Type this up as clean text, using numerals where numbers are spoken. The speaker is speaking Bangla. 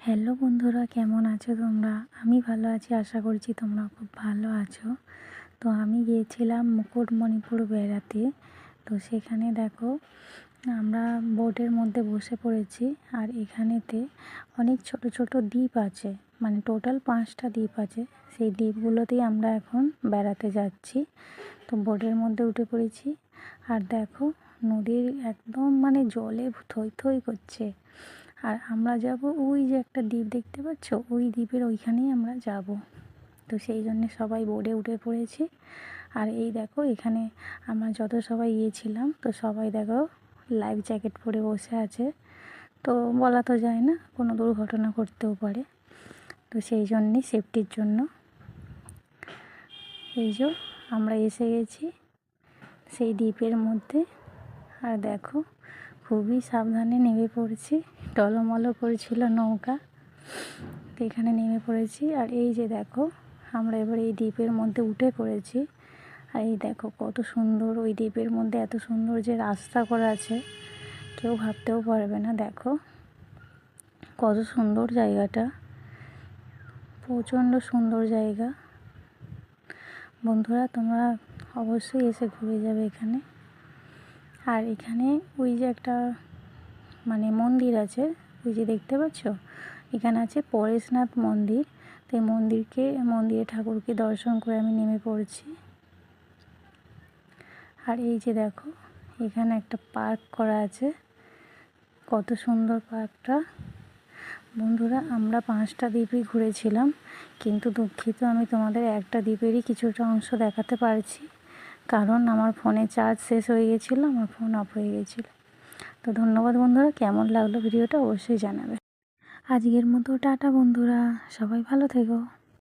হ্যালো বন্ধুরা, কেমন আছো তোমরা? আমি ভালো আছি, আশা করছি তোমরা খুব ভালো আছো। তো আমি গিয়েছিলাম মুকুটমণিপুর বেড়াতে। তো সেখানে দেখো আমরা বোটের মধ্যে বসে পড়েছি। আর এখানেতে অনেক ছোট ছোট দ্বীপ আছে, মানে টোটাল 5টা দ্বীপ আছে। সেই দ্বীপগুলোতেই আমরা এখন বেড়াতে যাচ্ছি। তো বোটের মধ্যে উঠে পড়েছি। আর দেখো নদীর একদম মানে জলে থই থই করছে। আর আমরা যাব ওই যে একটা দ্বীপ দেখতে পাচ্ছ, ওই দ্বীপের ওইখানেই আমরা যাব। তো সেই জন্যে সবাই বোটে উঠে পড়েছি। আর এই দেখো এখানে আমরা যত সবাই গিয়েছিলাম, তো সবাই দেখো লাইফ জ্যাকেট পরে বসে আছে। তো বলা তো যায় না, কোনো দুর্ঘটনা ঘটতেও পারে। তো সেই জন্যে সেফটির জন্য এই যে আমরা এসে গেছি সেই দ্বীপের মধ্যে। আর দেখো খুবই সাবধানে নেমে পড়েছি, টলমল করছিল নৌকা। তো এখানে নেমে পড়েছি। আর এই যে দেখো আমরা এবার এই দ্বীপের মধ্যে উঠে পড়েছি। আর এই দেখো কত সুন্দর, ওই দ্বীপের মধ্যে এত সুন্দর যে রাস্তা করা আছে, কেউ ভাবতেও পারবে না। দেখো কত সুন্দর জায়গাটা, প্রচণ্ড সুন্দর জায়গা। বন্ধুরা তোমরা অবশ্যই এসে ঘুরে যাবে এখানে। আর এখানে ওই যে একটা মানে মন্দির আছে, ওই যে দেখতে পাচ্ছ, এখানে আছে পরেশনাথ মন্দির। তো এই মন্দিরে ঠাকুরকে দর্শন করে আমি নেমে পড়েছি। আর এই যে দেখো এখানে একটা পার্ক করা আছে, কত সুন্দর পার্কটা। বন্ধুরা আমরা 5টা দ্বীপই ঘুরেছিলাম, কিন্তু দুঃখিত আমি তোমাদের একটা দ্বীপেরই কিছুটা অংশ দেখাতে পারছি, কারণ আমার ফোনে চার্জ শেষ হয়ে গেছিলো, আমার ফোন অফ হয়ে গেছিলো। তো ধন্যবাদ বন্ধুরা, কেমন লাগলো ভিডিওটা অবশ্যই জানাবে। আজকের মতো টাটা বন্ধুরা, সবাই ভালো থেকো।